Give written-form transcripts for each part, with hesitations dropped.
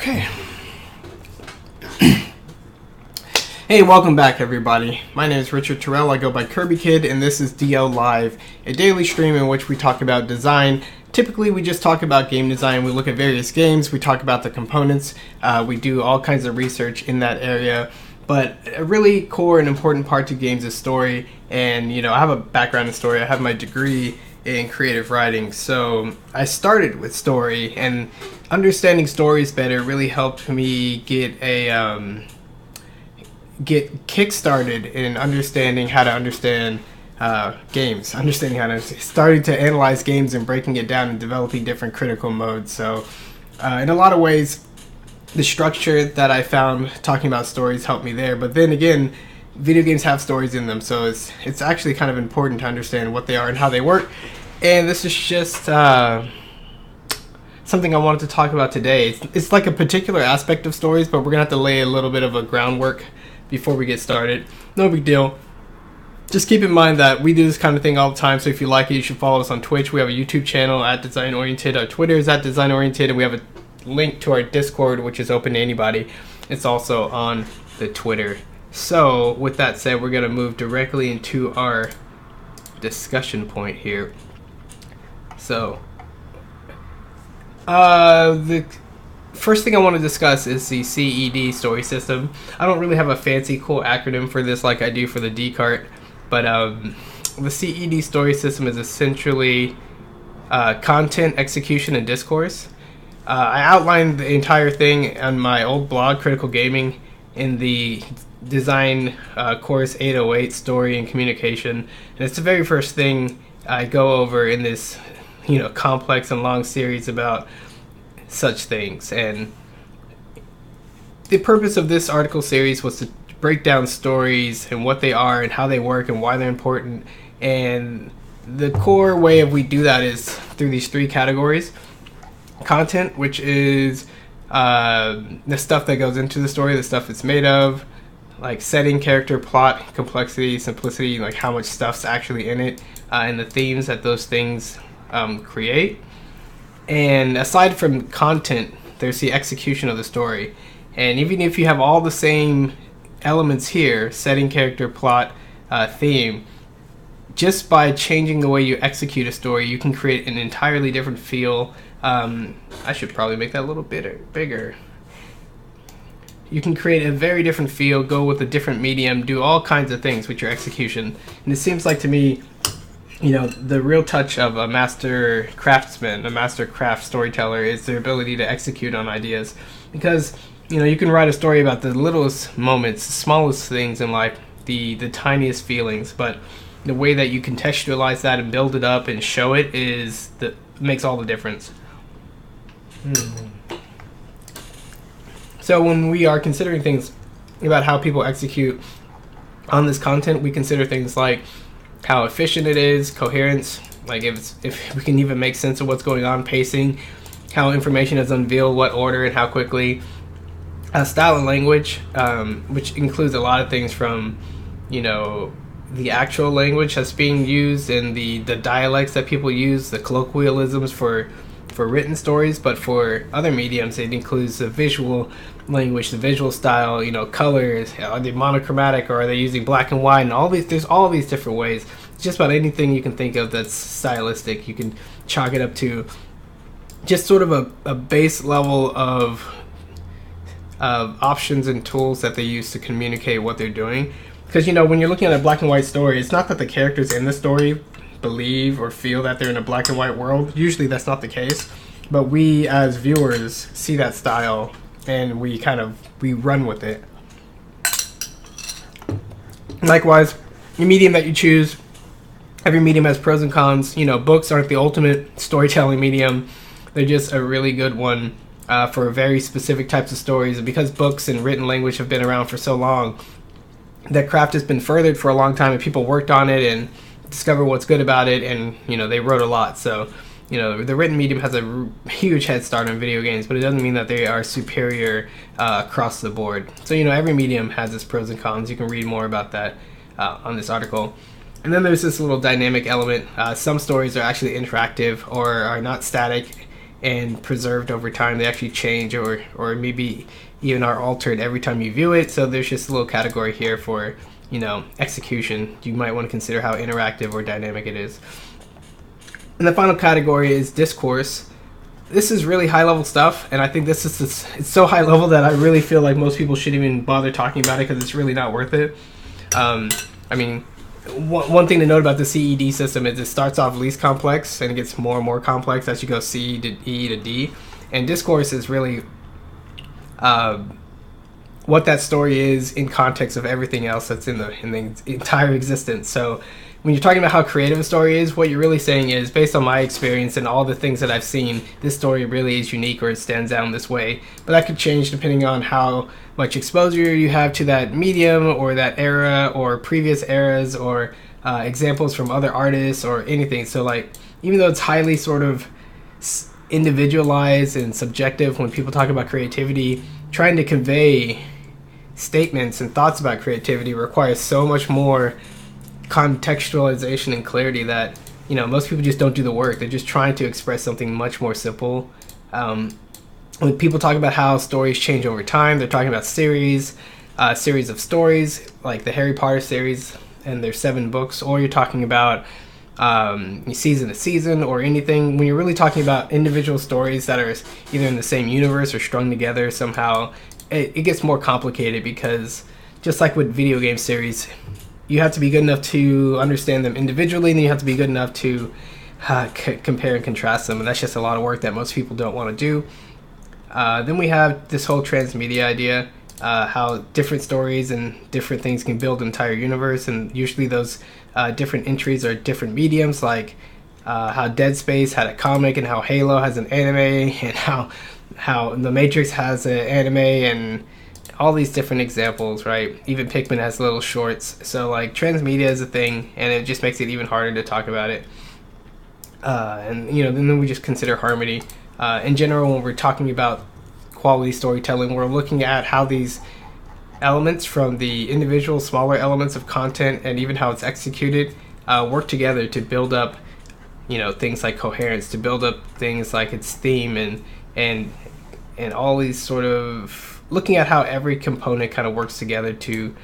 Okay. Hey, welcome back everybody. My name is Richard Terrell. I go by Kirby Kid, and this is DL Live, a daily stream in which we talk about design. Typically, we just talk about game design. We look at various games. We talk about the components. We do all kinds of research in that area. But a really core and important part to games is story. And, I have a background in story. I have my degree in creative writing. So I started with story, and understanding stories better really helped me get kick-started in understanding how to understand games, starting to analyze games and breaking it down and developing different critical modes. So in a lot of ways, the structure that I found talking about stories helped me there. But then again, video games have stories in them, so it's actually kind of important to understand what they are and how they work. And this is just something I wanted to talk about today. It's like a particular aspect of stories, but we're gonna have to lay a little bit of a groundwork before we get started. No big deal. Just keep in mind that we do this kind of thing all the time, so if you like it, you should follow us on Twitch. We have a YouTube channel at Design Oriented. Our Twitter is at Design Oriented, and we have a link to our Discord, which is open to anybody. It's also on the Twitter. So with that said, we're going to move directly into our discussion point here. So the first thing I want to discuss is the Ced Story System. I don't really have a fancy cool acronym for this like I do for the D-Cart, but the Ced Story System is essentially content, execution, and discourse. I outlined the entire thing on my old blog, Critical Gaming, in the design course 808, Story and Communication. And it's the very first thing I go over in this complex and long series about such things. And the purpose of this article series was to break down stories and what they are and how they work and why they're important. And the core way we do that is through these three categories. Content, which is the stuff that goes into the story, the stuff it's made of, like setting, character, plot, complexity, simplicity, like how much stuff's actually in it, and the themes that those things create. And aside from content, there's the execution of the story. And even if you have all the same elements here, setting, character, plot, theme, just by changing the way you execute a story, you can create an entirely different feel. I should probably make that a little bit bigger. You can create a very different feel, go with a different medium, do all kinds of things with your execution. And it seems like to me, the real touch of a master craftsman, a master craft storyteller, is their ability to execute on ideas. Because, you can write a story about the littlest moments, the smallest things in life, the tiniest feelings, but the way that you contextualize that and build it up and show it makes all the difference. So when we are considering things about how people execute on this content, we consider things like how efficient it is, coherence, like if we can even make sense of what's going on, pacing, how information is unveiled, what order and how quickly, style and language, which includes a lot of things from, the actual language that's being used and the dialects that people use, the colloquialisms for written stories, but for other mediums it includes the visual language, the visual style, colors, are they monochromatic or are they using black and white, and there's all these different ways. Just about anything you can think of that's stylistic, you can chalk it up to just sort of a base level of options and tools that they use to communicate what they're doing. Because when you're looking at a black and white story, it's not that the characters in the story believe or feel that they're in a black and white world. Usually that's not the case, but we as viewers see that style and we run with it. Likewise, the medium that you choose, every medium has pros and cons. Books aren't the ultimate storytelling medium. They're just a really good one for very specific types of stories. And because books and written language have been around for so long, that craft has been furthered for a long time, and people worked on it and discovered what's good about it, and they wrote a lot. So the written medium has a huge head start on video games, but it doesn't mean that they are superior across the board. So every medium has its pros and cons. You can read more about that on this article. And then there's this little dynamic element. Some stories are actually interactive or are not static, and preserved over time. They actually change or maybe even are altered every time you view it. So there's just a little category here for, execution. You might want to consider how interactive or dynamic it is. And the final category is discourse. This is really high level stuff, and I think it's so high level that I really feel like most people shouldn't even bother talking about it because it's really not worth it. One thing to note about the CED system is it starts off least complex and it gets more and more complex as you go C to E to D. And discourse is really what that story is in context of everything else that's in the entire existence. So when you're talking about how creative a story is, what you're really saying is, based on my experience and all the things that I've seen, this story really is unique or it stands out in this way. But that could change depending on how much exposure you have to that medium or that era or previous eras or examples from other artists or anything. So like, even though it's highly sort of individualized and subjective when people talk about creativity, trying to convey statements and thoughts about creativity requires so much more contextualization and clarity that most people just don't do the work. They're just trying to express something much more simple. When people talk about how stories change over time, they're talking about series of stories like the Harry Potter series and their 7 books, or you're talking about season to season or anything. When you're really talking about individual stories that are either in the same universe or strung together somehow, it gets more complicated, because just like with video game series, you have to be good enough to understand them individually, and then you have to be good enough to compare and contrast them, and that's just a lot of work that most people don't want to do. Then we have this whole transmedia idea, how different stories and different things can build an entire universe, and usually those different entries are different mediums, like how Dead Space had a comic, and how Halo has an anime, and how The Matrix has an anime, and all these different examples, right? Even Pikmin has little shorts. So like, transmedia is a thing, and it just makes it even harder to talk about it. Then we just consider harmony. In general, when we're talking about quality storytelling, we're looking at how these elements from the individual smaller elements of content and even how it's executed work together to build up, things like coherence, to build up things like its theme and all these sort of looking at how every component kind of works together to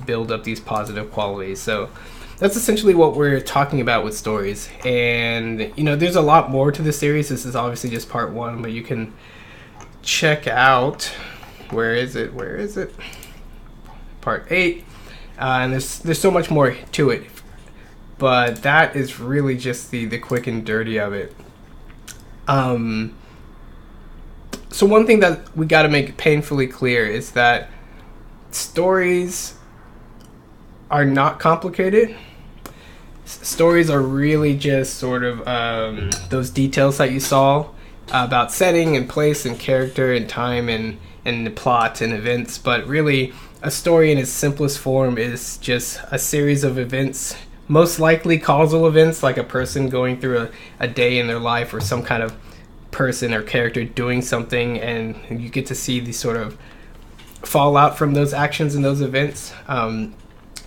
build up these positive qualities. So that's essentially what we're talking about with stories. And, there's a lot more to this series. This is obviously just part 1, but you can check out, where is it? Part 8. And there's so much more to it. But that is really just the quick and dirty of it. So one thing that we got to make painfully clear is that stories are not complicated. Stories are really just sort of those details that you saw about setting and place and character and time and the plot and events. But really, a story in its simplest form is just a series of events, most likely causal events, like a person going through a day in their life, or some kind of person or character doing something, and you get to see the sort of fallout from those actions and those events.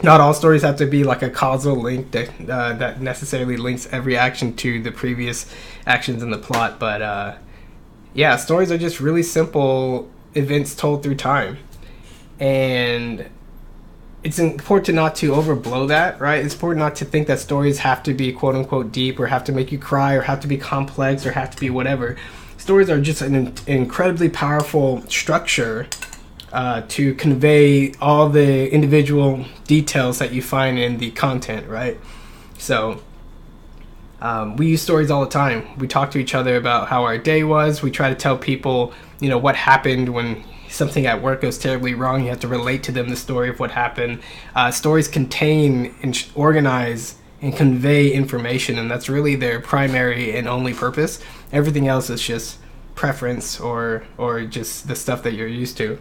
Not all stories have to be like a causal link that necessarily links every action to the previous actions in the plot, but stories are just really simple events told through time. And it's important not to overblow that, right? It's important not to think that stories have to be quote unquote deep, or have to make you cry, or have to be complex, or have to be whatever. Stories are just an incredibly powerful structure to convey all the individual details that you find in the content, right? So we use stories all the time. We talk to each other about how our day was. We try to tell people, what happened when something at work goes terribly wrong. You have to relate to them the story of what happened. Stories contain and organize and convey information, and that's really their primary and only purpose. Everything else is just preference or just the stuff that you're used to.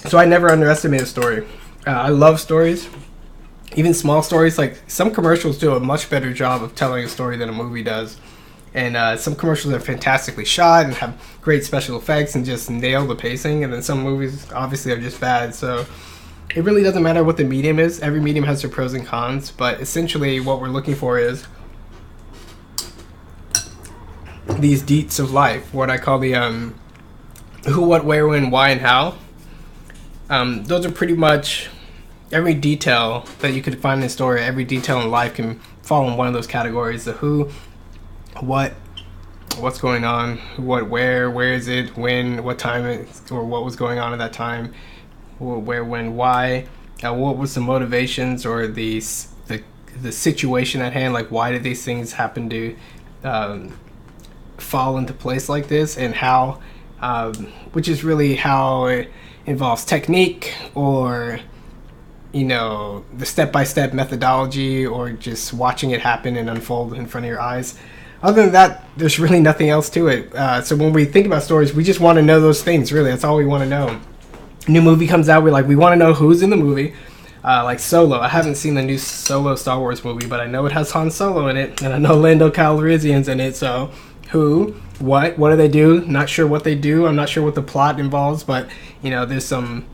So I never underestimate a story. I love stories, even small stories. Like, some commercials do a much better job of telling a story than a movie does. And some commercials are fantastically shot and have great special effects and just nail the pacing. And then some movies obviously are just bad. So it really doesn't matter what the medium is. Every medium has their pros and cons. But essentially what we're looking for is these deets of life, what I call the who, what, where, when, why, and how. Those are pretty much every detail that you could find in a story. Every detail in life can fall in one of those categories: the who, what, what's going on, what, where is it, when, what time it, or what was going on at that time, where, when, why, what was the motivations or the situation at hand, like why did these things happen to fall into place like this, and how, which is really how it involves technique, or the step-by-step methodology, or just watching it happen and unfold in front of your eyes. Other than that, there's really nothing else to it. So when we think about stories, we just want to know those things, really. That's all we want to know. New movie comes out, we want to know who's in the movie. Like Solo. I haven't seen the new Solo Star Wars movie, but I know it has Han Solo in it, and I know Lando Calrissian's in it, so who, what do they do? Not sure what they do. I'm not sure what the plot involves, but, there's some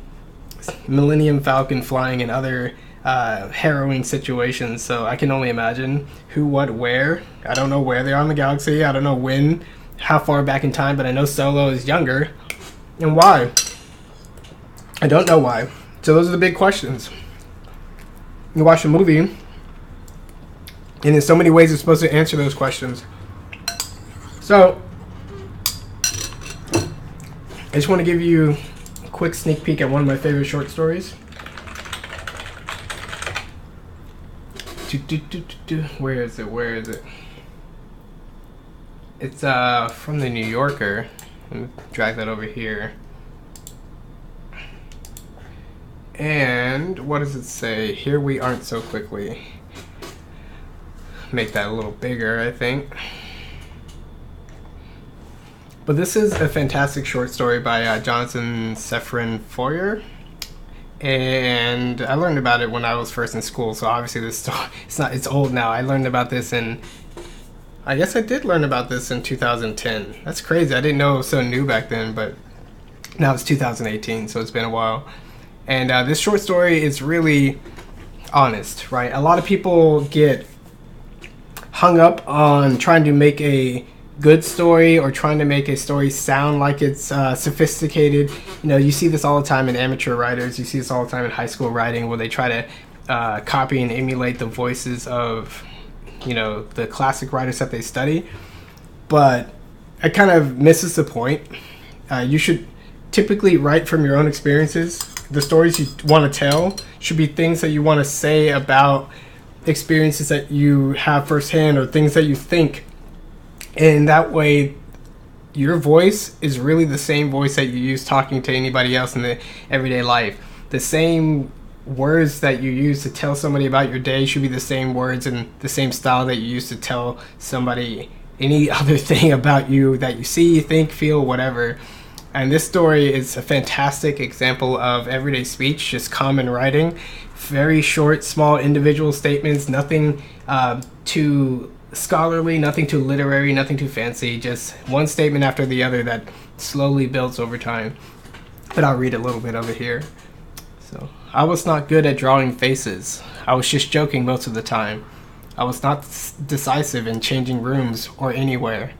Millennium Falcon flying and other harrowing situations, so I can only imagine who, what, where. I don't know where they are in the galaxy. I don't know when, how far back in time, but I know Solo is younger. And why? I don't know why. So those are the big questions. You watch a movie, and in so many ways it's supposed to answer those questions. So, I just want to give you a quick sneak peek at one of my favorite short stories. Where is it? It's from the New Yorker. Let me drag that over here. And what does it say? Here we aren't so quickly. Make that a little bigger, I think. But this is a fantastic short story by Jonathan Safran Foer. And I learned about it when I was first in school, so obviously this story, it's old now. I learned about this I guess I did learn about this in 2010. That's crazy. I didn't know it was so new back then, but now it's 2018, so it's been a while. And this short story is really honest, right? A lot of people get hung up on trying to make a good story or trying to make a story sound like it's sophisticated. You see this all the time in amateur writers. You see this all the time in high school writing, where they try to copy and emulate the voices of, the classic writers that they study. But it kind of misses the point. You should typically write from your own experiences. The stories you want to tell should be things that you want to say about experiences that you have firsthand, or things that you think. And that way, your voice is really the same voice that you use talking to anybody else in the everyday life. The same words that you use to tell somebody about your day should be the same words and the same style that you use to tell somebody any other thing about you that you see, think, feel, whatever. And this story is a fantastic example of everyday speech, just common writing. Very short, small individual statements, nothing too scholarly, nothing too literary, nothing too fancy, just one statement after the other that slowly builds over time. But I'll read a little bit of it here. So, I was not good at drawing faces. I was just joking most of the time. I was not decisive in changing rooms or anywhere.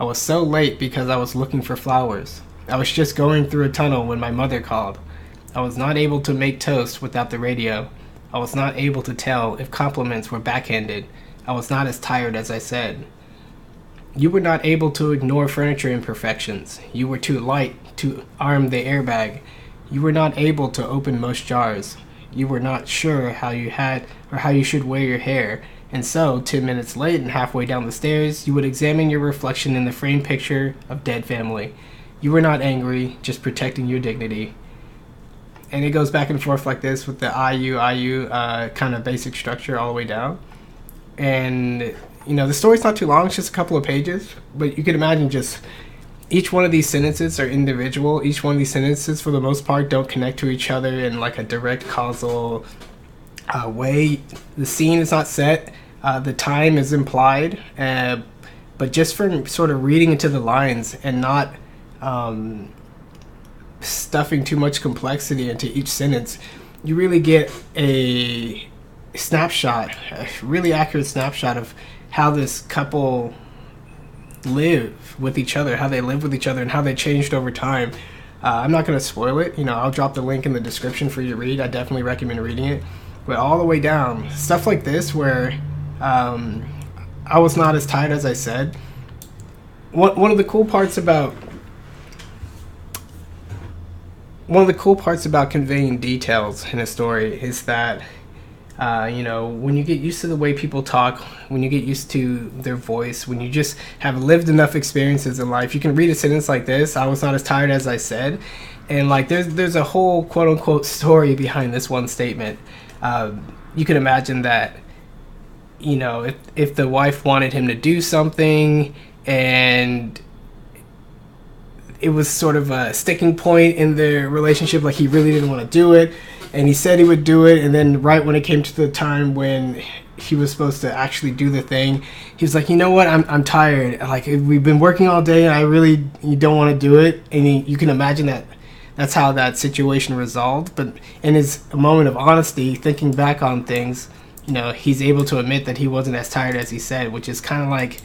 I was so late because I was looking for flowers. I was just going through a tunnel when my mother called. I was not able to make toast without the radio. I was not able to tell if compliments were backhanded. I was not as tired as I said. You were not able to ignore furniture imperfections. You were too light to arm the airbag. You were not able to open most jars. You were not sure how you had or how you should wear your hair. And so, 10 minutes late and halfway down the stairs, you would examine your reflection in the framed picture of dead family. You were not angry, just protecting your dignity. And it goes back and forth like this with the IU kind of basic structure all the way down. And, the story's not too long, it's just a couple of pages. But you can imagine just each one of these sentences are individual. Each one of these sentences, for the most part, don't connect to each other in like a direct causal way. The scene is not set. The time is implied. But just from sort of reading into the lines and not stuffing too much complexity into each sentence, you really get a snapshot, a really accurate snapshot of how this couple live with each other, how they live with each other, and how they changed over time. I'm not going to spoil it. I'll drop the link in the description for you to read. I definitely recommend reading it. But all the way down, stuff like this where I was not as tired as I said. One of the cool parts about conveying details in a story is that when you get used to the way people talk, when you get used to their voice, when you just have lived enough experiences in life, you can read a sentence like this, I was not as tired as I said, and like there's a whole quote unquote story behind this one statement. You can imagine that, if the wife wanted him to do something and it was sort of a sticking point in their relationship, like he really didn't want to do it, and he said he would do it, and then right when it came to the time when he was supposed to actually do the thing, he was like, you know what, I'm tired, like we've been working all day and you don't want to do it, and you can imagine that's how that situation resolved. But in his moment of honesty, thinking back on things, he's able to admit that he wasn't as tired as he said, which is kind of like,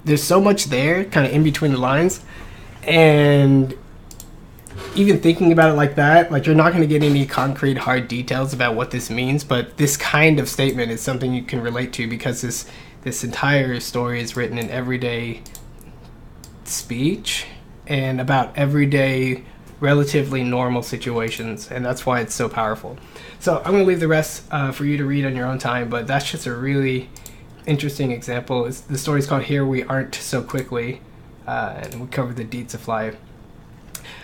there's so much there kind of in between the lines. And even thinking about it like that, like you're not going to get any concrete hard details about what this means, but this kind of statement is something you can relate to, because this entire story is written in everyday speech and about everyday relatively normal situations, and that's why it's so powerful. So I'm going to leave the rest for you to read on your own time, but that's just a really interesting example. The story's called Here We Aren't So Quickly, and we covered the deeds of life.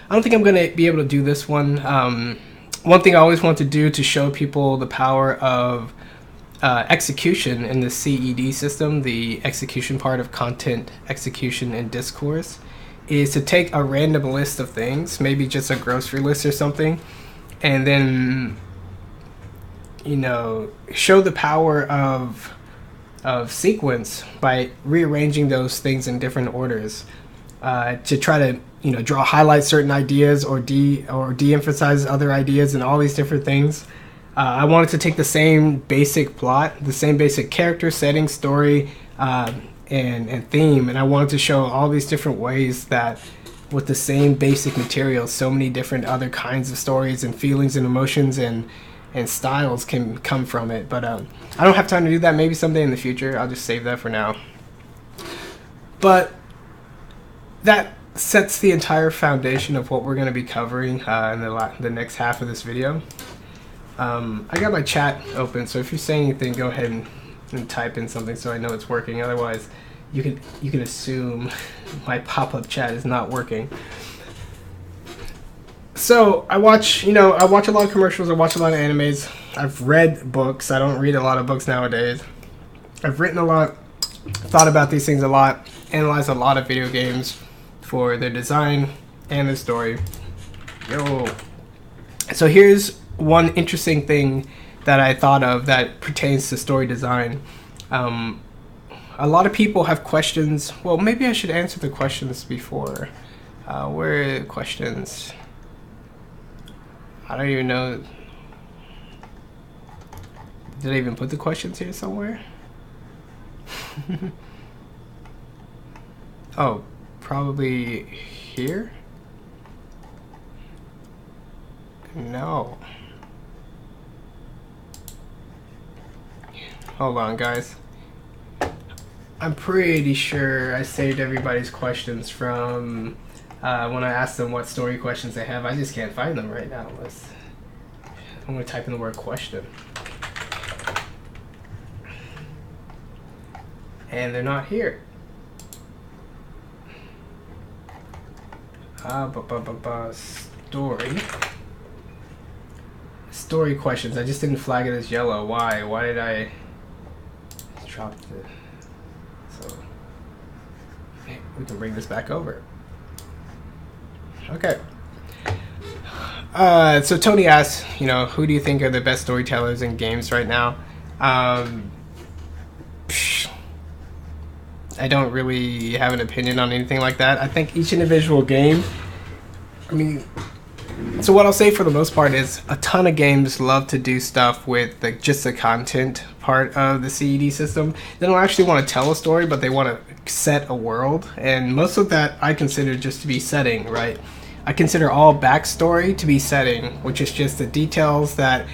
I don't think I'm going to be able to do this one. One thing I always want to do to show people the power of execution in the CED system, the execution part of content, execution, and discourse, is to take a random list of things, maybe just a grocery list or something, and then, show the power of sequence by rearranging those things in different orders, to try to highlight certain ideas or de-emphasize other ideas and all these different things. I wanted to take the same basic plot, the same basic character, setting, story, and theme, and I wanted to show all these different ways that with the same basic material, so many different other kinds of stories and feelings and emotions and styles can come from it. But I don't have time to do that. Maybe someday in the future. I'll just save that for now. But that sets the entire foundation of what we're going to be covering in the next half of this video. I got my chat open, so if you say anything, go ahead and type in something so I know it's working. Otherwise, you can assume my pop-up chat is not working. So I watch a lot of commercials. I watch a lot of animes. I've read books. I don't read a lot of books nowadays. I've written a lot, thought about these things a lot, analyzed a lot of video games for their design and their story. So here's one interesting thing that I thought of that pertains to story design. A lot of people have questions. Well, maybe I should answer the questions before. Where are the questions? I don't even know. Did I even put the questions here somewhere? Oh, probably here? No. Hold on, guys. I'm pretty sure I saved everybody's questions from when I asked them what story questions they have. I just can't find them right now. I'm going to type in the word question. And they're not here. Story questions. I just didn't flag it as yellow. Why? Why did I drop the... So we can bring this back over. Okay. So Tony asks, who do you think are the best storytellers in games right now? I don't really have an opinion on anything like that. I think each individual game, so what I'll say for the most part is a ton of games love to do stuff with just the content part of the CED system. They don't actually want to tell a story, but they want to set a world, and most of that I consider just to be setting, right? I consider all backstory to be setting, which is just the details that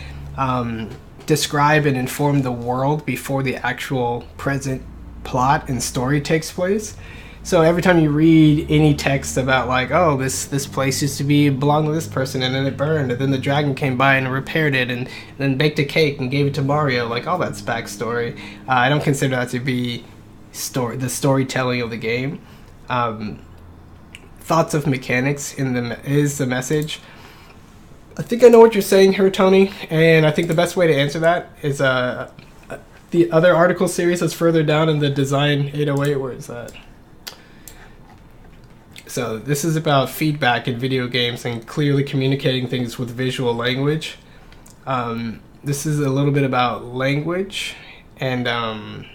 describe and inform the world before the actual present plot and story takes place. So every time you read any text about like, oh, this place used to be belonged to this person and then it burned and then the dragon came by and repaired it and then baked a cake and gave it to Mario, like all that's backstory. I don't consider that to be the storytelling of the game. Thoughts of mechanics is the message. I think I know what you're saying here, Tony, and I think the best way to answer that is the other article series that's further down in the Design 808. Where is that? So this is about feedback in video games and clearly communicating things with visual language. This is a little bit about language, and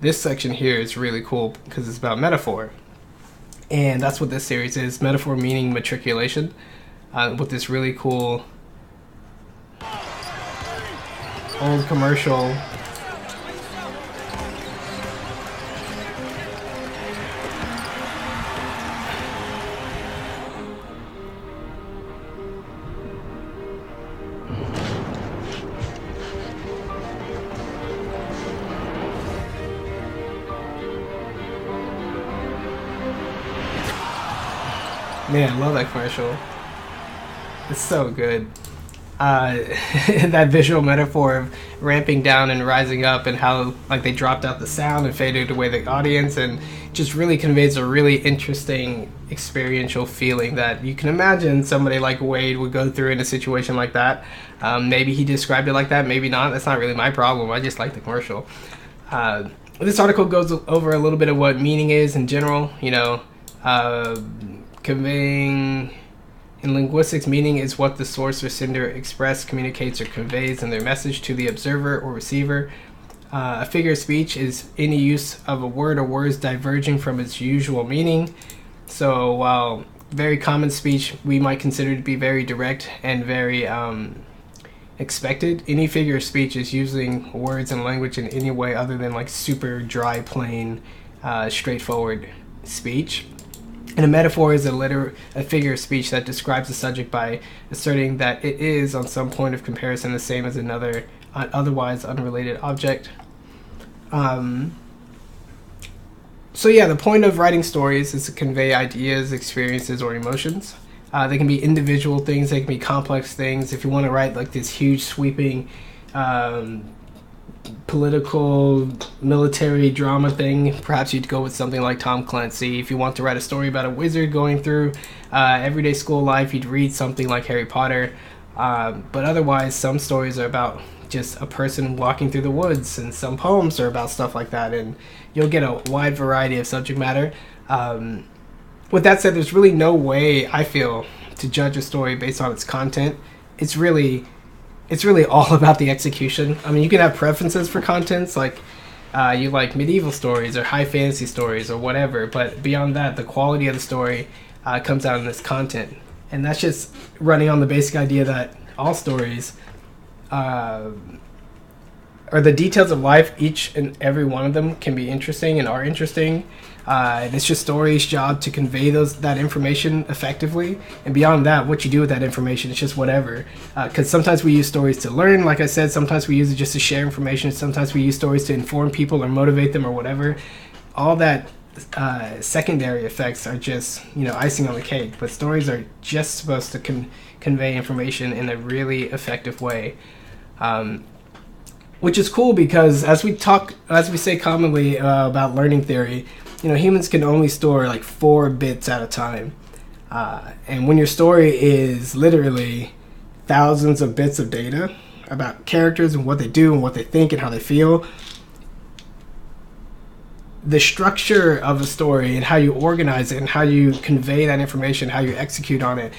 this section here is really cool because it's about metaphor. And that's what this series is, metaphor meaning matriculation, with this really cool old commercial. Man, I love that commercial. It's so good. That visual metaphor of ramping down and rising up, and how like they dropped out the sound and faded away the audience, and just really conveys a really interesting experiential feeling that you can imagine somebody like Wade would go through in a situation like that. Maybe he described it like that, maybe not. That's not really my problem. I just like the commercial. This article goes over a little bit of what meaning is in general. Conveying in linguistics, meaning is what the source or sender express, communicates, or conveys in their message to the observer or receiver. A figure of speech is any use of a word or words diverging from its usual meaning. So while very common speech we might consider to be very direct and very expected, any figure of speech is using words and language in any way other than like super dry, plain, straightforward speech. And a metaphor is a figure of speech that describes a subject by asserting that it is, on some point of comparison, the same as another otherwise unrelated object. So yeah, the point of writing stories is to convey ideas, experiences, or emotions. They can be individual things, they can be complex things. If you want to write like this huge sweeping political military drama thing, perhaps you'd go with something like Tom Clancy. If you want to write a story about a wizard going through everyday school life, you'd read something like Harry Potter. But otherwise, some stories are about just a person walking through the woods, and some poems are about stuff like that, and you'll get a wide variety of subject matter. With that said, there's really no way, I feel, to judge a story based on its content. It's really all about the execution. I mean, you can have preferences for contents, like you like medieval stories or high fantasy stories or whatever, but beyond that, the quality of the story comes out in this content. And that's just running on the basic idea that all stories are the details of life. Each and every one of them can be interesting and are interesting. And it's just story's job to convey that information effectively. And beyond that, what you do with that information, it's just whatever. Because sometimes we use stories to learn, like I said. Sometimes we use it just to share information. Sometimes we use stories to inform people or motivate them or whatever. All that secondary effects are just, icing on the cake. But stories are just supposed to convey information in a really effective way. Which is cool because as we say commonly about learning theory, humans can only store like 4 bits at a time. And when your story is literally thousands of bits of data about characters and what they do and what they think and how they feel, the structure of a story and how you organize it and how you convey that information, how you execute on it,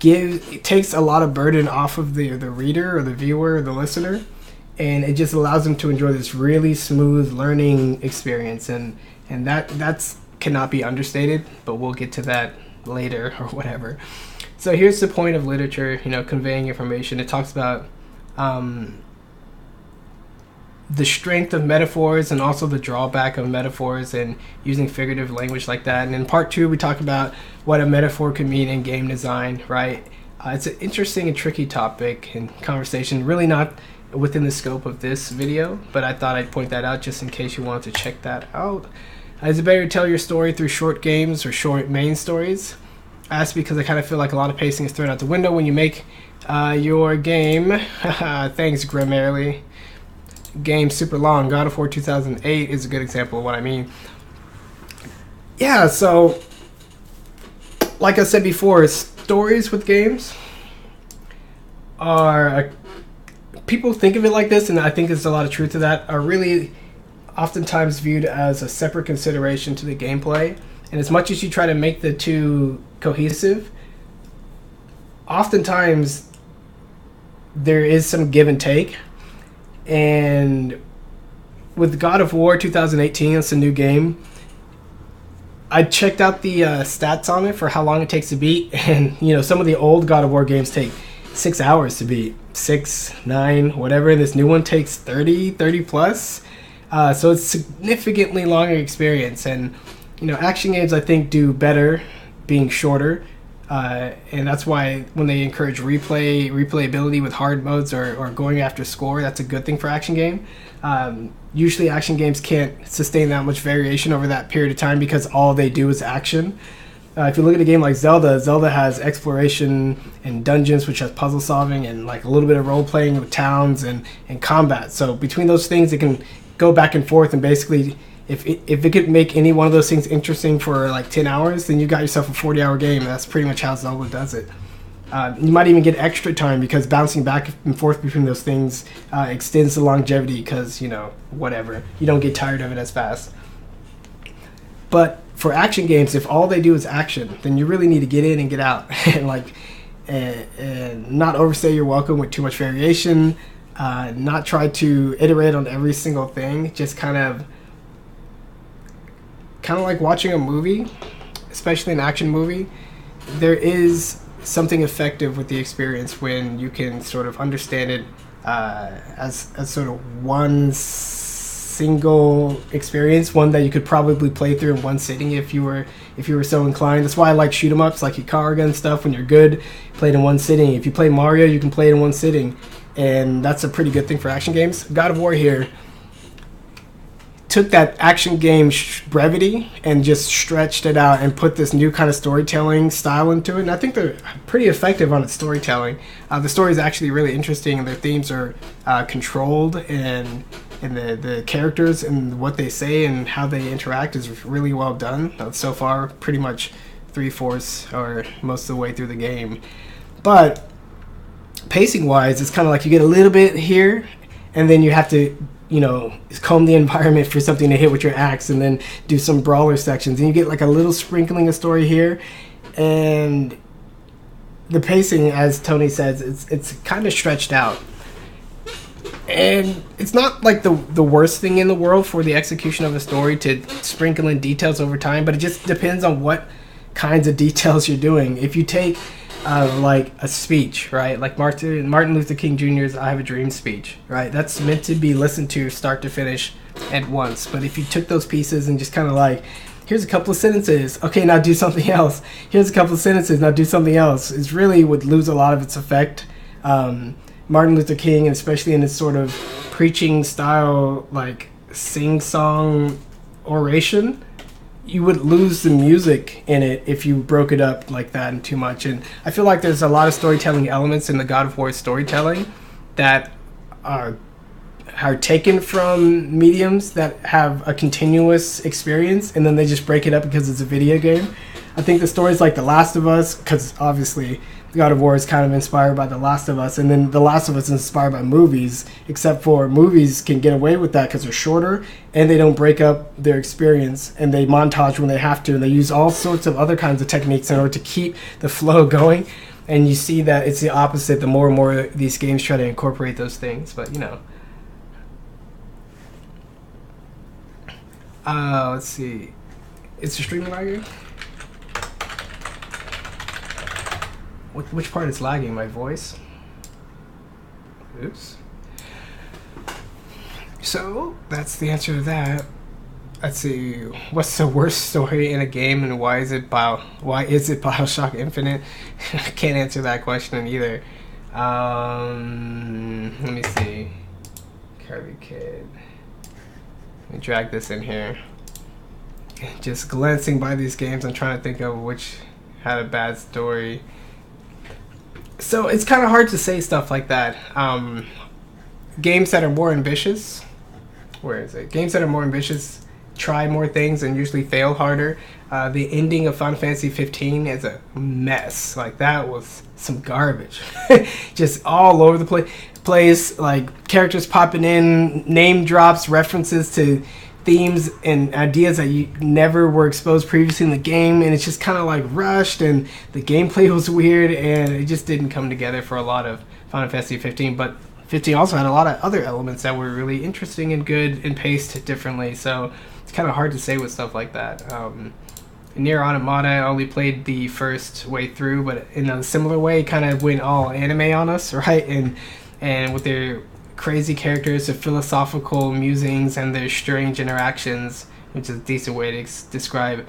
it takes a lot of burden off of the reader or the viewer or the listener, and it just allows them to enjoy this really smooth learning experience, and that's cannot be understated, but we'll get to that later or whatever. So here's the point of literature, conveying information. It talks about the strength of metaphors and also the drawback of metaphors and using figurative language like that. And in part 2, we talk about what a metaphor could mean in game design, right? It's an interesting and tricky topic and conversation, really not within the scope of this video, but I thought I'd point that out just in case you wanted to check that out. Is it better to tell your story through short games or short main stories? That's because I kind of feel like a lot of pacing is thrown out the window when you make your game. Thanks, Grammarly. Game super long. God of War 2008 is a good example of what I mean. Yeah, so like I said before, stories with games are people think of it like this, and I think there's a lot of truth to that, are really oftentimes viewed as a separate consideration to the gameplay. And as much as you try to make the two cohesive, oftentimes there is some give and take. And with God of War 2018, it's a new game. I checked out the stats on it for how long it takes to beat, and some of the old God of War games take 6 hours to beat, 6, 9, whatever. This new one takes 30 plus. So it's significantly longer experience, and action games I think do better being shorter. And that's why when they encourage replayability with hard modes or going after score, that's a good thing for action game. Usually action games can't sustain that much variation over that period of time because all they do is action. If you look at a game like Zelda has exploration and dungeons, which has puzzle solving and like a little bit of role playing with towns and combat. So between those things, it can go back and forth, and basically if it could make any one of those things interesting for like 10 hours, then you got yourself a 40-hour game. That's pretty much how Zelda does it. You might even get extra time because bouncing back and forth between those things extends the longevity because, whatever. You don't get tired of it as fast. But for action games, if all they do is action, then you really need to get in and get out. and not overstay your welcome with too much variation. Not try to iterate on every single thing. Just kind of like watching a movie, especially an action movie. There is something effective with the experience when you can sort of understand it as sort of one single experience, one that you could probably play through in one sitting if you were so inclined. That's why I like shoot 'em ups like Ikaruga and stuff. When you're good, play it in one sitting. If you play Mario, you can play it in one sitting, and that's a pretty good thing for action games. God of War here took that action game brevity and just stretched it out and put this new kind of storytelling style into it. And I think they're pretty effective on its storytelling. The story is actually really interesting, and their themes are controlled, and the characters and what they say and how they interact is really well done. So far, pretty much 3/4 or most of the way through the game. But pacing-wise, it's kind of like you get a little bit here, and then you have to comb the environment for something to hit with your axe, and then do some brawler sections, and you get like a little sprinkling of story here. And the pacing, as Tony says, it's kind of stretched out, and it's not like the worst thing in the world for the execution of a story to sprinkle in details over time, but it just depends on what kinds of details you're doing. If you take like a speech, right? Like Martin Luther King Jr.'s "I Have a Dream" speech, right? That's meant to be listened to start to finish at once. But if you took those pieces and just kind of like, here's a couple of sentences, okay, now do something else. Here's a couple of sentences, now do something else. It really would lose a lot of its effect. Martin Luther King, and especially in his sort of preaching style, like sing-song oration, you would lose the music in it if you broke it up like that and too much. And I feel like there's a lot of storytelling elements in the God of War storytelling that are taken from mediums that have a continuous experience, and then they just break it up because it's a video game. I think the stories like The Last of Us, because obviously God of War is kind of inspired by The Last of Us, and then The Last of Us is inspired by movies, except for movies can get away with that because they're shorter and they don't break up their experience, and they montage when they have to, and they use all sorts of other kinds of techniques in order to keep the flow going. And you see that it's the opposite the more and more these games try to incorporate those things. But let's see, it's the streaming lagging. Which part is lagging? My voice? Oops. So that's the answer to that. Let's see. What's the worst story in a game, and why is it BioShock Infinite? I can't answer that question either. Let me see. Kirby Kid. Let me drag this in here. Just glancing by these games, I'm trying to think of which had a bad story. So it's kind of hard to say stuff like that. Games that are more ambitious. Where is it? Games that are more ambitious try more things and usually fail harder. The ending of Final Fantasy 15 is a mess. Like, that was some garbage. Just all over the place. Like, characters popping in, name drops, references to themes and ideas that you never were exposed previously in the game, and it's just kind of like rushed, and the gameplay was weird, and it just didn't come together for a lot of Final Fantasy 15. But 15 also had a lot of other elements that were really interesting and good and paced differently, so it's kind of hard to say with stuff like that. Near Automata, I only played the first way through, but in a similar way, it kind of went all anime on us, right? And with their crazy characters, their philosophical musings, and their strange interactions, which is a decent way to describe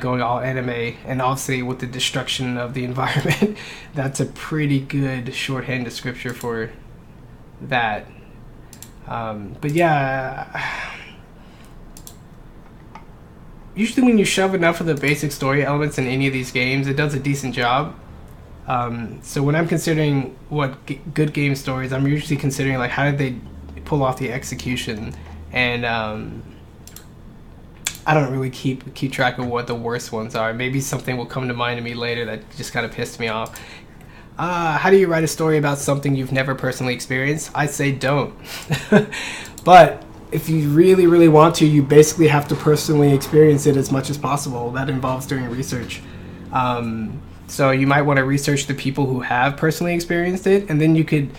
going all anime, and obviously with the destruction of the environment, that's a pretty good shorthand descriptor for that. But yeah, usually when you shove enough of the basic story elements in any of these games, it does a decent job. So when I'm considering what good game stories, I'm usually considering like how did they pull off the execution, and I don't really keep track of what the worst ones are. Maybe something will come to mind to me later that just kind of pissed me off. How do you write a story about something you've never personally experienced? I say don't. But if you really, really want to, you basically have to personally experience it as much as possible. That involves doing research. So you might want to research the people who have personally experienced it, and then you could,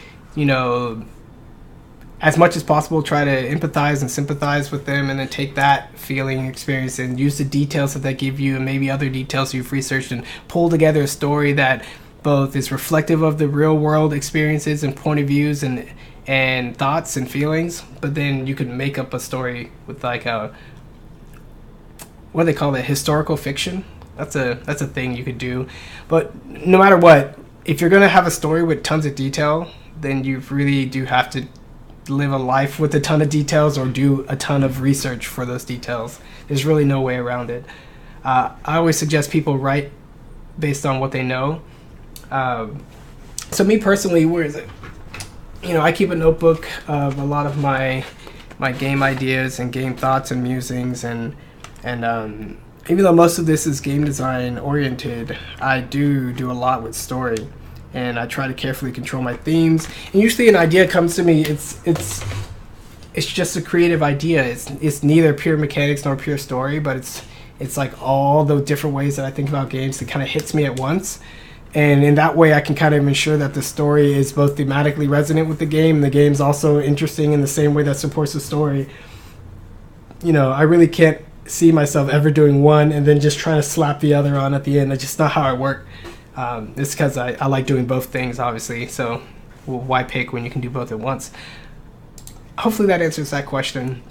as much as possible, try to empathize and sympathize with them, and then take that feeling, experience, and use the details that they give you, and maybe other details you've researched, and pull together a story that both is reflective of the real world experiences and point of views and thoughts and feelings. But then you could make up a story with like what do they call it, historical fiction. That's a thing you could do. But no matter what, if you're gonna have a story with tons of detail, then you really do have to live a life with a ton of details, or do a ton of research for those details. There's really no way around it. I always suggest people write based on what they know. So me personally, where is it? I keep a notebook of a lot of my game ideas and game thoughts and musings, and even though most of this is game design oriented, I do a lot with story, and I try to carefully control my themes. And usually an idea comes to me, it's just a creative idea. It's neither pure mechanics nor pure story, but it's like all the different ways that I think about games that kind of hits me at once. And in that way, I can kind of ensure that the story is both thematically resonant with the game, and the game's also interesting in the same way that supports the story. I really can't see myself ever doing one and then just trying to slap the other on at the end. That's just not how I work. It's because I like doing both things, obviously. So why pick when you can do both at once? Hopefully that answers that question.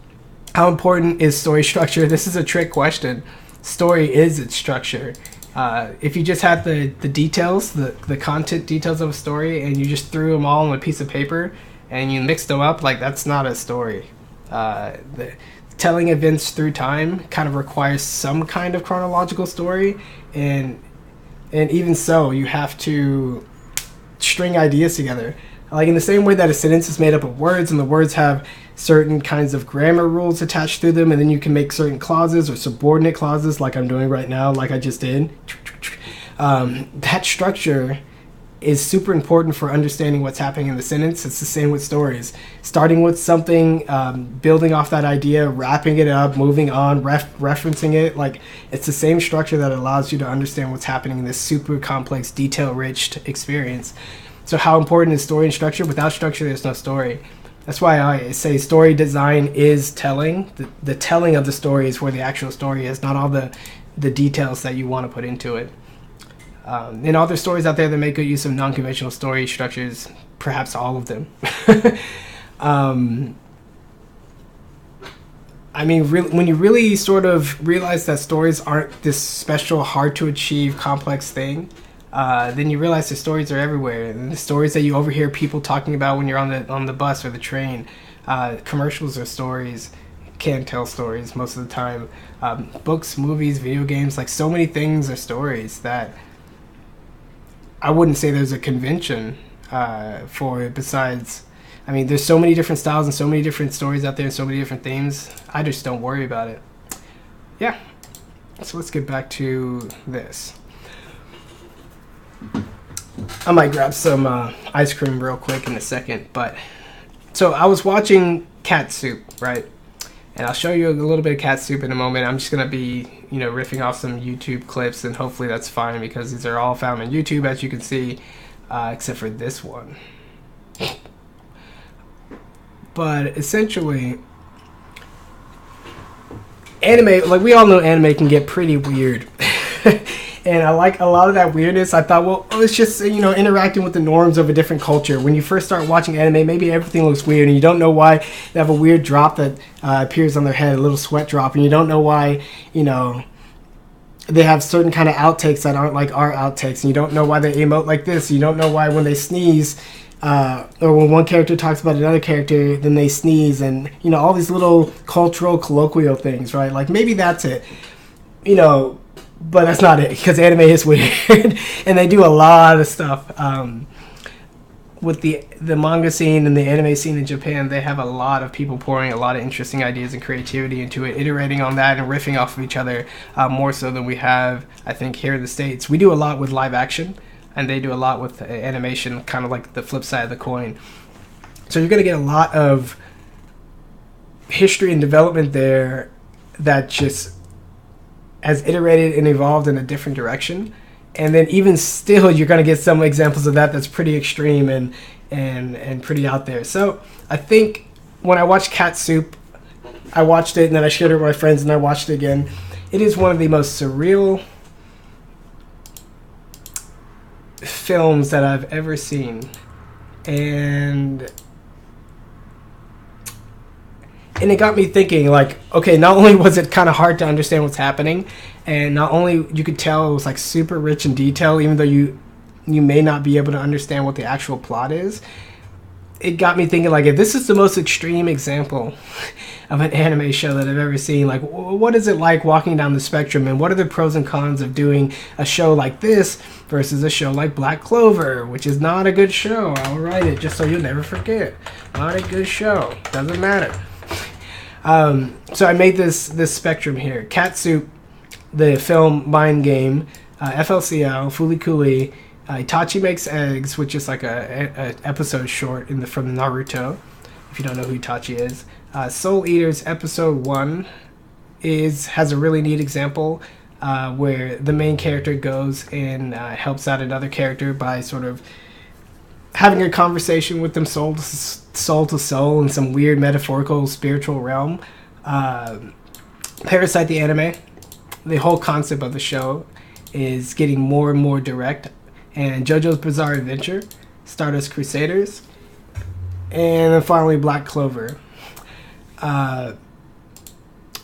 How important is story structure? This is a trick question. Story is its structure. If you just had the details, the content details of a story, and you just threw them all on a piece of paper and you mixed them up, like, that's not a story. Telling events through time kind of requires some kind of chronological story, and even so, you have to string ideas together. Like in the same way that a sentence is made up of words, and the words have certain kinds of grammar rules attached to them, and then you can make certain clauses or subordinate clauses like I'm doing right now, like I just did. That structure is super important for understanding what's happening in the sentence. It's the same with stories. Starting with something, building off that idea, wrapping it up, moving on, referencing it. Like, it's the same structure that allows you to understand what's happening in this super complex, detail-rich experience. So how important is story and structure? Without structure, there's no story. That's why I say story design is telling. The telling of the story is where the actual story is, not all the details that you want to put into it. And all the stories out there that make good use of non-conventional story structures, perhaps all of them. I mean, when you really sort of realize that stories aren't this special, hard to achieve, complex thing, then you realize the stories are everywhere. And the stories that you overhear people talking about when you're on the bus or the train, commercials are stories. Can't tell stories most of the time. Books, movies, video games, like so many things are stories that I wouldn't say there's a convention for it besides. I mean, there's so many different styles and so many different stories out there and so many different themes. I just don't worry about it. Yeah. So let's get back to this. I might grab some ice cream real quick in a second. But so I was watching Cat Soup, right? And I'll show you a little bit of Cat Soup in a moment. I'm just going to be, riffing off some YouTube clips, and hopefully that's fine because these are all found on YouTube, as you can see, except for this one. But essentially, anime, like we all know, anime can get pretty weird. And I like a lot of that weirdness. I thought, well, it's just, interacting with the norms of a different culture. When you first start watching anime, maybe everything looks weird, and you don't know why they have a weird drop that appears on their head, a little sweat drop, and you don't know why, they have certain kind of outtakes that aren't like our outtakes, and you don't know why they emote like this. You don't know why when they sneeze, or when one character talks about another character, then they sneeze, and all these little cultural colloquial things, right? Like maybe that's it, but that's not it, because anime is weird. And they do a lot of stuff with the manga scene and the anime scene in Japan. They have a lot of people pouring a lot of interesting ideas and creativity into it, iterating on that and riffing off of each other, more so than we have, I think, here in the States. We do a lot with live action, and they do a lot with animation, kind of like the flip side of the coin. So you're going to get a lot of history and development there that just has iterated and evolved in a different direction. And then even still, you're going to get some examples of that that's pretty extreme and pretty out there. So I think when I watched Cat Soup, I watched it and then I shared it with my friends and I watched it again. It is one of the most surreal films that I've ever seen, and it got me thinking, like, okay, not only was it kind of hard to understand what's happening, and not only you could tell it was like super rich in detail, even though you may not be able to understand what the actual plot is. It got me thinking, like, if this is the most extreme example of an anime show that I've ever seen, like, what is it like walking down the spectrum, and what are the pros and cons of doing a show like this versus a show like Black Clover, which is not a good show. I'll write it just so you'll never forget. Not a good show. Doesn't matter. So I made this spectrum here. Cat Soup, the film Mind Game, FLCL, Fooly Cooly, Itachi Makes Eggs, which is like a episode short from Naruto, if you don't know who Itachi is. Soul Eaters episode 1 has a really neat example where the main character goes and helps out another character by sort of having a conversation with them soul to soul in some weird metaphorical spiritual realm. Parasite the anime, the whole concept of the show is getting more and more direct. And JoJo's Bizarre Adventure, Stardust Crusaders, and then finally Black Clover. So I'm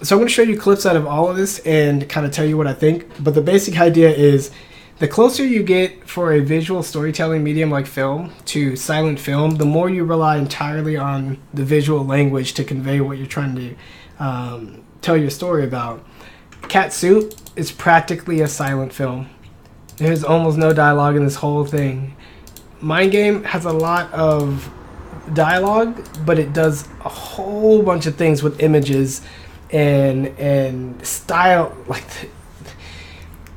going to show you clips out of all of this and kind of tell you what I think. But the basic idea is, the closer you get for a visual storytelling medium like film to silent film, the more you rely entirely on the visual language to convey what you're trying to tell your story about. Cat Soup is practically a silent film. There's almost no dialogue in this whole thing. Mind Game has a lot of dialogue, but it does a whole bunch of things with images and style. Like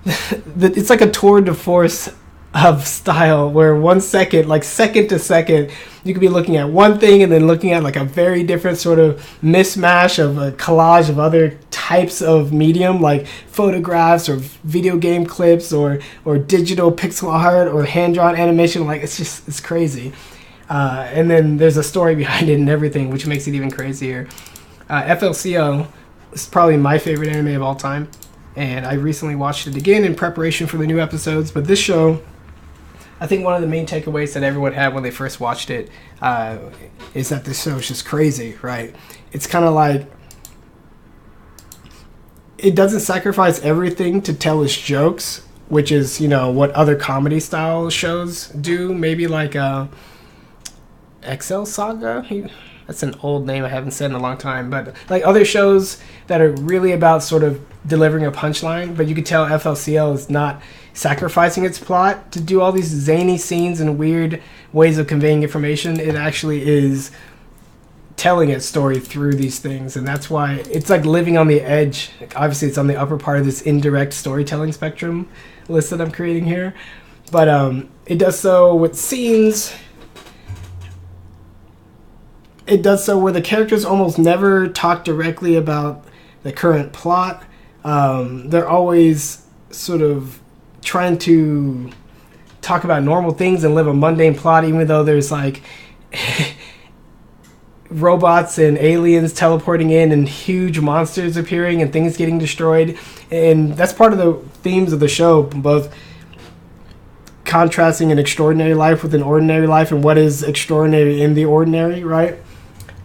it's like a tour de force of style, where 1 second, like second to second, you could be looking at one thing and then looking at like a very different sort of mismatch of a collage of other types of medium, like photographs or video game clips or digital pixel art or hand-drawn animation. Like it's crazy. And then there's a story behind it and everything, which makes it even crazier. FLCO is probably my favorite anime of all time, and I recently watched it again in preparation for the new episodes. But this show, I think one of the main takeaways that everyone had when they first watched it is that this show is just crazy, right? It's kind of like it doesn't sacrifice everything to tell its jokes, which is, what other comedy style shows do. Maybe like XL Saga. That's an old name I haven't said in a long time. But like other shows that are really about sort of delivering a punchline, but you could tell FLCL is not sacrificing its plot to do all these zany scenes and weird ways of conveying information. It actually is telling its story through these things, and that's why it's like living on the edge. Obviously it's on the upper part of this indirect storytelling spectrum list that I'm creating here, but it does so with scenes. It does so where the characters almost never talk directly about the current plot. They're always sort of trying to talk about normal things and live a mundane plot, even though there's like robots and aliens teleporting in and huge monsters appearing and things getting destroyed. And that's part of the themes of the show, both contrasting an extraordinary life with an ordinary life and what is extraordinary in the ordinary, right?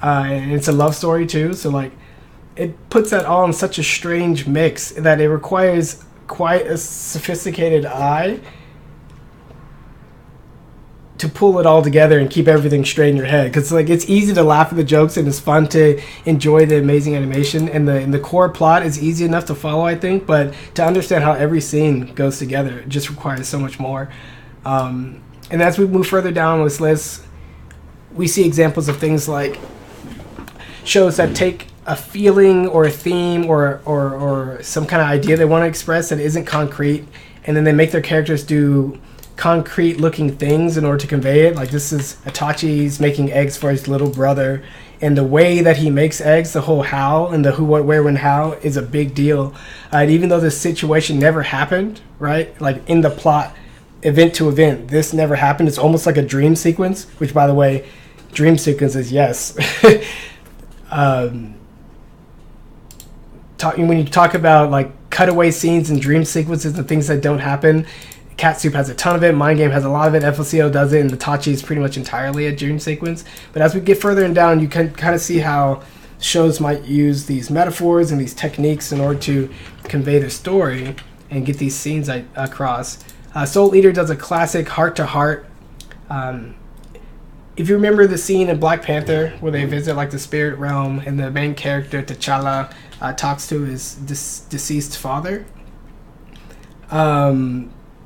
And it's a love story too, so like it puts that all in such a strange mix that it requires quite a sophisticated eye to pull it all together and keep everything straight in your head, because like it's easy to laugh at the jokes and it's fun to enjoy the amazing animation, and the core plot is easy enough to follow, I think, but to understand how every scene goes together it just requires so much more. And as we move further down this list, we see examples of things like shows that take a feeling or a theme or some kind of idea they want to express that isn't concrete, and then they make their characters do concrete looking things in order to convey it. Like this is Itachi's making eggs for his little brother, and the way that he makes eggs, the whole how and the who, what, where, when, how is a big deal. And even though this situation never happened, right? Like in the plot, event to event, this never happened. It's almost like a dream sequence, which by the way, dream sequences, yes. When you talk about like cutaway scenes and dream sequences and things that don't happen, Cat Soup has a ton of it, Mind Game has a lot of it, FLCO does it, and Itachi is pretty much entirely a dream sequence. But as we get further and down, you can kind of see how shows might use these metaphors and these techniques in order to convey their story and get these scenes across. Soul Eater does a classic heart-to-heart. If you remember the scene in Black Panther where they visit like the spirit realm and the main character T'Challa talks to his deceased father,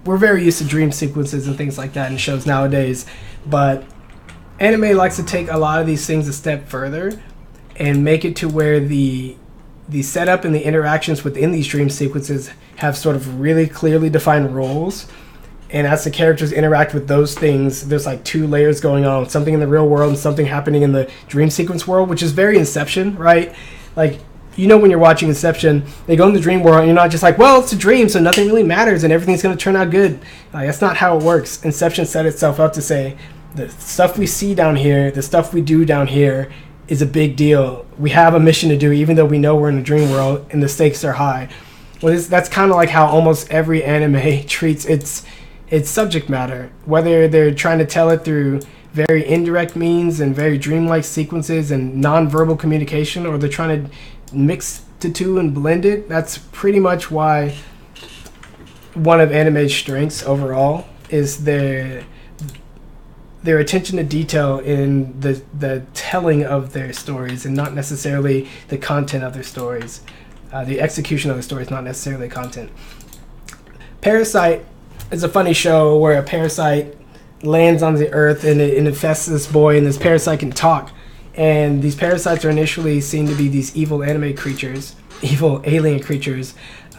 we're very used to dream sequences and things like that in shows nowadays, but anime likes to take a lot of these things a step further and make it to where the setup and the interactions within these dream sequences have sort of really clearly defined roles. And as the characters interact with those things, there's like two layers going on, something in the real world and something happening in the dream sequence world, which is very Inception, right? Like, when you're watching Inception, they go in the dream world and you're not just like, well, it's a dream, so nothing really matters and everything's going to turn out good. That's not how it works. Inception set itself up to say, the stuff we see down here, the stuff we do down here is a big deal. We have a mission to do, even though we know we're in a dream world and the stakes are high. Well, that's kind of like how almost every anime treats its subject matter, whether they're trying to tell it through very indirect means and very dreamlike sequences and non-verbal communication, or they're trying to mix the two and blend it. That's pretty much why one of anime's strengths overall is their attention to detail in the telling of their stories and not necessarily the content of their stories. The execution of the story is not necessarily content. Parasite is a funny show where a parasite lands on the earth and it infests this boy, and this parasite can talk. And these parasites are initially seen to be these evil alien creatures,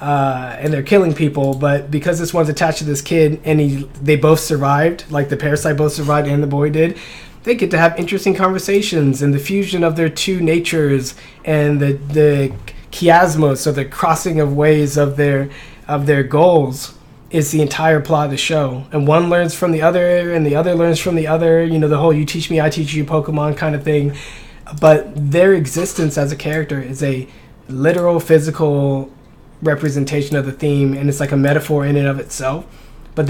and they're killing people. But because this one's attached to this kid and they both survived, like the parasite both survived and the boy did, they get to have interesting conversations, and the fusion of their two natures and the chiasmos, so the crossing of ways of their goals, is the entire plot of the show. And one learns from the other, and the other learns from the other, the whole you teach me, I teach you Pokemon kind of thing. But their existence as a character is a literal, physical representation of the theme, and it's like a metaphor in and of itself. But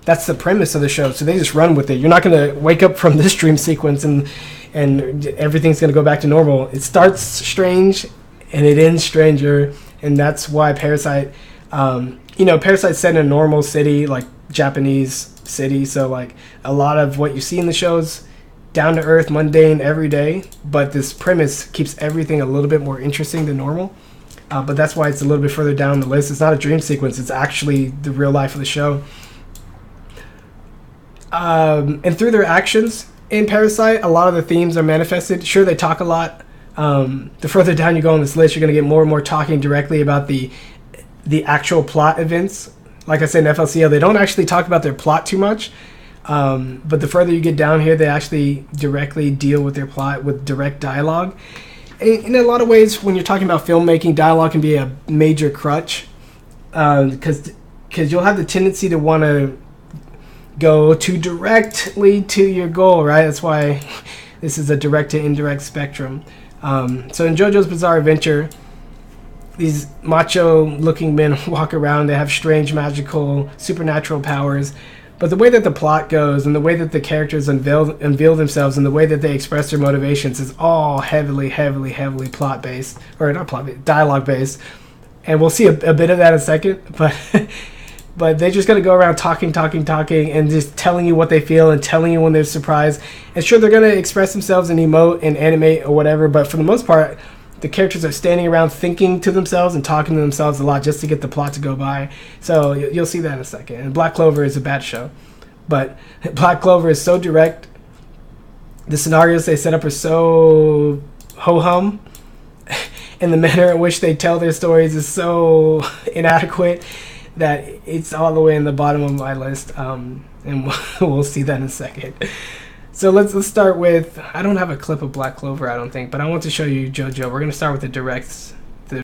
that's the premise of the show, so they just run with it. You're not going to wake up from this dream sequence and everything's going to go back to normal. It starts strange, and it ends stranger, and that's why Parasite, Parasite's set in a normal city, like Japanese city, so like a lot of what you see in the shows down to earth, mundane, everyday, but this premise keeps everything a little bit more interesting than normal. But that's why it's a little bit further down the list. It's not a dream sequence, it's actually the real life of the show. And through their actions in Parasite, a lot of the themes are manifested. Sure, they talk a lot. The further down you go on this list, you're going to get more and more talking directly about the actual plot events. Like I said in FLCL, they don't actually talk about their plot too much. But the further you get down here, they actually directly deal with their plot with direct dialogue. In a lot of ways, when you're talking about filmmaking, dialogue can be a major crutch, because you'll have the tendency to want to go too directly to your goal, right? That's why this is a direct to indirect spectrum. So in JoJo's Bizarre Adventure, these macho-looking men walk around. They have strange, magical, supernatural powers. But the way that the plot goes and the way that the characters unveil themselves and the way that they express their motivations is all heavily plot-based. Or not plot-based, dialogue-based. And we'll see a bit of that in a second. But they're just going to go around talking, and just telling you what they feel and telling you when they're surprised. And sure, they're going to express themselves and emote and animate or whatever, but for the most part, the characters are standing around thinking to themselves and talking to themselves a lot just to get the plot to go by. So you'll see that in a second. And Black Clover is a bad show. But Black Clover is so direct. The scenarios they set up are so ho-hum. And the manner in which they tell their stories is so inadequate that it's all the way in the bottom of my list. And we'll see that in a second. So let's start with, I don't have a clip of Black Clover, I don't think, but I want to show you JoJo. We're going to start with the direct